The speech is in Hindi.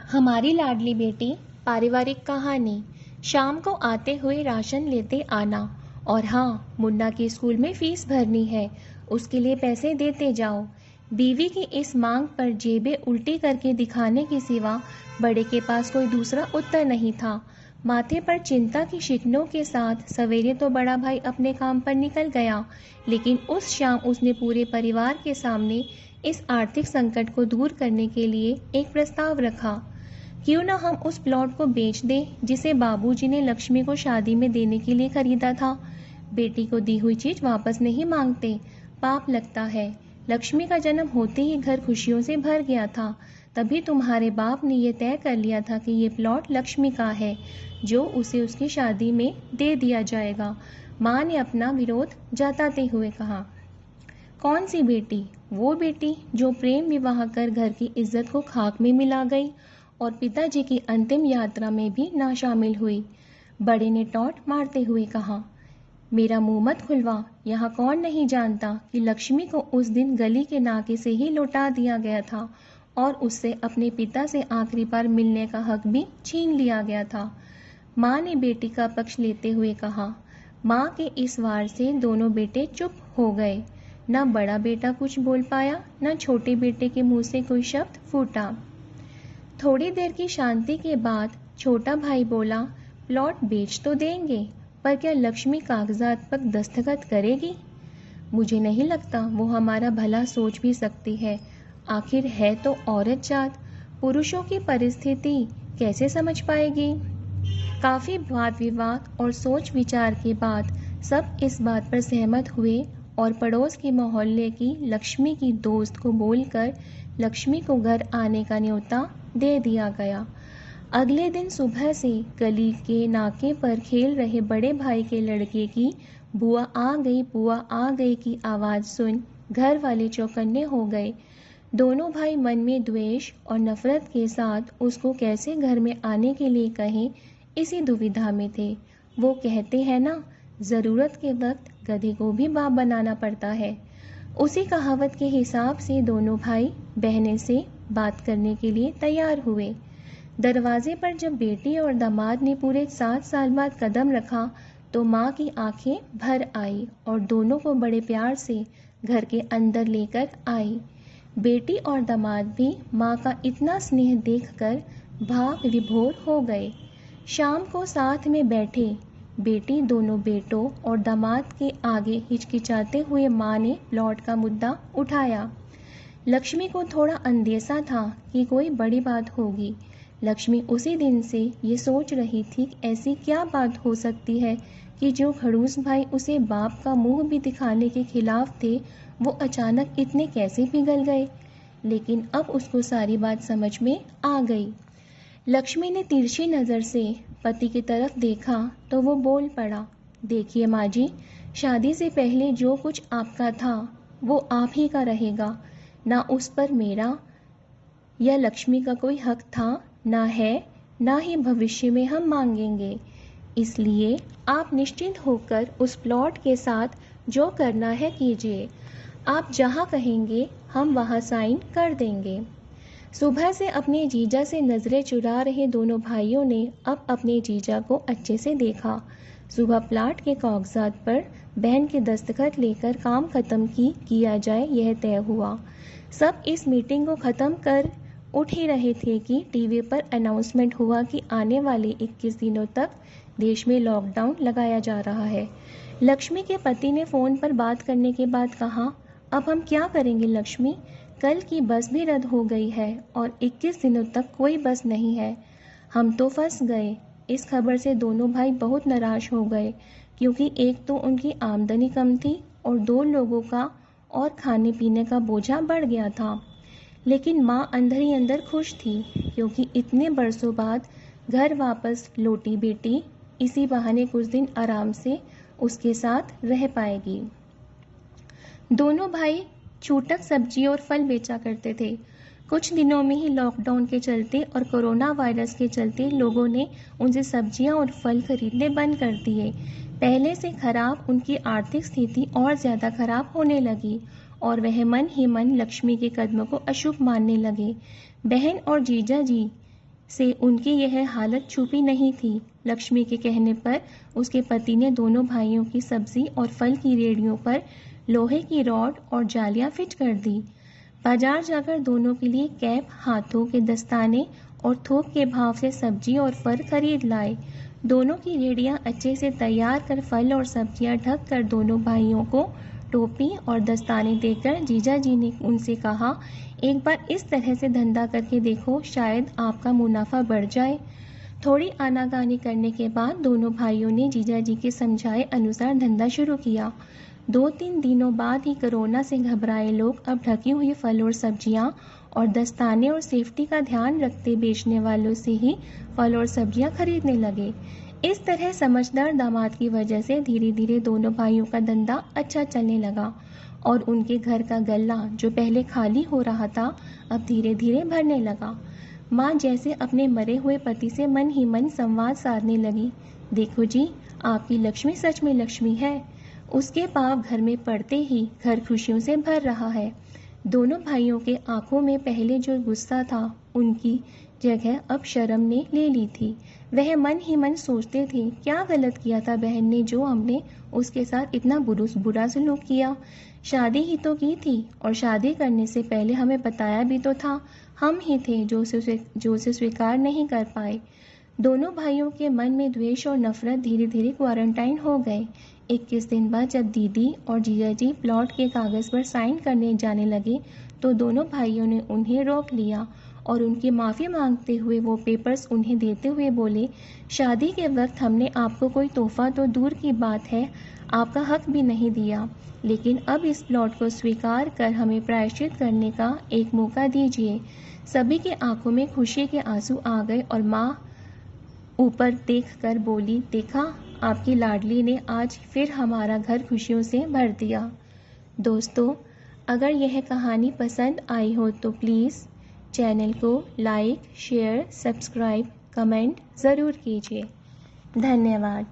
हमारी लाडली बेटी। पारिवारिक कहानी। शाम को आते हुए राशन लेते आना। और हाँ, मुन्ना की स्कूल में फीस भरनी है, उसके लिए पैसे देते जाओ। बीवी की इस मांग पर जेबें उल्टी करके दिखाने के सिवा बड़े के पास कोई दूसरा उत्तर नहीं था। माथे पर चिंता की शिकनों के साथ सवेरे तो बड़ा भाई अपने काम पर निकल गया, लेकिन उस शाम उसने पूरे परिवार के सामने इस आर्थिक संकट को दूर करने के लिए एक प्रस्ताव रखा। क्यों ना हम उस प्लॉट को बेच दें जिसे बाबूजी ने लक्ष्मी को शादी में देने के लिए खरीदा था। बेटी को दी हुई चीज वापस नहीं मांगते, पाप लगता है। लक्ष्मी का जन्म होते ही घर खुशियों से भर गया था, तभी तुम्हारे बाप ने यह तय कर लिया था कि ये प्लॉट लक्ष्मी का है, जो उसे उसकी शादी में दे दिया जाएगा। माँ ने अपना विरोध जताते हुए कहा। कौन सी बेटी? वो बेटी जो प्रेम विवाह कर घर की इज्जत को खाक में मिला गई और पिताजी की अंतिम यात्रा में भी ना शामिल हुई। बड़े ने टॉट मारते हुए कहा। मेरा मुंह मत खुलवा। यहाँ कौन नहीं जानता कि लक्ष्मी को उस दिन गली के नाके से ही लौटा दिया गया था और उससे अपने पिता से आखिरी बार मिलने का हक भी छीन लिया गया था। माँ ने बेटी का पक्ष लेते हुए कहा। माँ के इस वार से दोनों बेटे चुप हो गए। न बड़ा बेटा कुछ बोल पाया, न छोटे बेटे के मुंह से कोई शब्द फूटा। थोड़ी देर की शांति के बाद छोटा भाई बोला, प्लॉट बेच तो देंगे, पर क्या लक्ष्मी कागजात पर दस्तखत करेगी? मुझे नहीं लगता वो हमारा भला सोच भी सकती है। आखिर है तो औरत जात, पुरुषों की परिस्थिति कैसे समझ पाएगी? काफी वाद विवाद और सोच विचार के बाद सब इस बात पर सहमत हुए और पड़ोस के मोहल्ले की लक्ष्मी की दोस्त को बोलकर लक्ष्मी को घर आने का न्योता दे दिया गया। अगले दिन सुबह से गली के नाके पर खेल रहे बड़े भाई के लड़के की बुआ आ गई की आवाज सुन घर वाले चौकन्ने हो गए। दोनों भाई मन में द्वेष और नफरत के साथ उसको कैसे घर में आने के लिए कहें, इसी दुविधा में थे। वो कहते हैं ना, जरूरत के वक्त गधे को भी बाप बनाना पड़ता है। उसी कहावत के हिसाब से दोनों भाई बहने से बात करने के लिए तैयार हुए। दरवाजे पर जब बेटी और दामाद ने पूरे 7 साल बाद कदम रखा तो माँ की आंखें भर आई और दोनों को बड़े प्यार से घर के अंदर लेकर आई। बेटी और दामाद भी माँ का इतना स्नेह देखकर भाव विभोर हो गए। शाम को साथ में बैठे बेटी दोनों बेटों और दामाद के आगे हिचकिचाते हुए माँ ने प्लॉट का मुद्दा उठाया। लक्ष्मी को थोड़ा अंदेशा था कि कोई बड़ी बात होगी। लक्ष्मी उसी दिन से ये सोच रही थी कि ऐसी क्या बात हो सकती है कि जो खड़ूस भाई उसे बाप का मुंह भी दिखाने के खिलाफ थे, वो अचानक इतने कैसे पिघल गए। लेकिन अब उसको सारी बात समझ में आ गई। लक्ष्मी ने तिरछी नज़र से पति की तरफ देखा तो वो बोल पड़ा। देखिए माँ जी, शादी से पहले जो कुछ आपका था वो आप ही का रहेगा। ना उस पर मेरा या लक्ष्मी का कोई हक था, ना है, ना ही भविष्य में हम मांगेंगे। इसलिए आप निश्चिंत होकर उस प्लॉट के साथ जो करना है कीजिए। आप जहाँ कहेंगे हम वहाँ साइन कर देंगे। सुबह से अपने जीजा से नजरें चुरा रहे दोनों भाइयों ने अब अपने जीजा को अच्छे से देखा। सुबह प्लाट के कागजात पर बहन के दस्तखत लेकर काम खत्म किया जाए, यह तय हुआ। सब इस मीटिंग को खत्म कर उठ ही रहे थे कि टीवी पर अनाउंसमेंट हुआ कि आने वाले 21 दिनों तक देश में लॉकडाउन लगाया जा रहा है। लक्ष्मी के पति ने फोन पर बात करने के बाद कहा, अब हम क्या करेंगे लक्ष्मी? कल की बस भी रद्द हो गई है और 21 दिनों तक कोई बस नहीं है। हम तो फंस गए। इस खबर से दोनों भाई बहुत निराश हो गए, क्योंकि एक तो उनकी आमदनी कम थी और 2 लोगों का और खाने पीने का बोझा बढ़ गया था। लेकिन माँ अंदर ही अंदर खुश थी, क्योंकि इतने बरसों बाद घर वापस लौटी बेटी इसी बहाने कुछ दिन आराम से उसके साथ रह पाएगी। दोनों भाई छूटक सब्जी और फल बेचा करते थे। कुछ दिनों में ही लॉकडाउन के चलते और कोरोना वायरस के चलते लोगों ने उनसे सब्जियां और फल खरीदने बंद कर दिए। पहले से खराब उनकी आर्थिक स्थिति और ज़्यादा खराब होने लगी और वह मन ही मन लक्ष्मी के कदमों को अशुभ मानने लगे। बहन और जीजा जी से उनकी यह हालत छुपी नहीं थी। लक्ष्मी के कहने पर उसके पति ने दोनों भाइयों की सब्जी और फल की रेहड़ियों पर लोहे की रॉड और जालियां फिट कर दी। बाजार जाकर दोनों के लिए कैप, हाथों के दस्ताने और थोक के भाव से सब्जी और फल खरीद लाए। दोनों की रेहड़ियां अच्छे से तैयार कर फल और सब्जियां ढक कर दोनों भाइयों को टोपी और दस्ताने देकर जीजा जी ने उनसे कहा, एक बार इस तरह से धंधा करके देखो, शायद आपका मुनाफा बढ़ जाए। थोड़ी आनाकानी करने के बाद दोनों भाइयों ने जीजा जी के समझाए अनुसार धंधा शुरू किया। 2-3 दिनों बाद ही कोरोना से घबराए लोग अब ढकी हुई फल और सब्जियां और दस्ताने और सेफ्टी का ध्यान रखते बेचने वालों से ही फल और सब्जियां खरीदने लगे। इस तरह समझदार दामाद की वजह से धीरे धीरे दोनों भाइयों का धंधा अच्छा चलने लगा और उनके घर का गल्ला जो पहले खाली हो रहा था अब धीरे धीरे भरने लगा। माँ जैसे अपने मरे हुए पति से मन ही मन संवाद साधने लगी। देखो जी, आपकी लक्ष्मी सच में लक्ष्मी है। उसके पाँव घर में पड़ते ही घर खुशियों से भर रहा है। दोनों भाइयों के आंखों में पहले जो गुस्सा था उनकी जगह अब शर्म ने ले ली थी। वह मन ही मन सोचते थे, क्या गलत किया था बहन ने जो हमने उसके साथ इतना बुरा सलूक किया। शादी ही तो की थी और शादी करने से पहले हमें बताया भी तो था। हम ही थे जो उसे स्वीकार नहीं कर पाए। दोनों भाइयों के मन में द्वेष और नफरत धीरे धीरे क्वारंटाइन हो गए। 21 दिन बाद जब दीदी और जीजा जी प्लॉट के कागज़ पर साइन करने जाने लगे तो दोनों भाइयों ने उन्हें रोक लिया और उनकी माफ़ी मांगते हुए वो पेपर्स उन्हें देते हुए बोले, शादी के वक्त हमने आपको कोई तोहफा तो दूर की बात है, आपका हक भी नहीं दिया, लेकिन अब इस प्लॉट को स्वीकार कर हमें प्रायश्चित करने का एक मौका दीजिए। सभी के आंखों में खुशी के आंसू आ गए और माँ ऊपर देख कर बोली, देखा, आपकी लाडली ने आज फिर हमारा घर खुशियों से भर दिया। दोस्तों, अगर यह कहानी पसंद आई हो तो प्लीज़ चैनल को लाइक, शेयर, सब्सक्राइब, कमेंट ज़रूर कीजिए। धन्यवाद।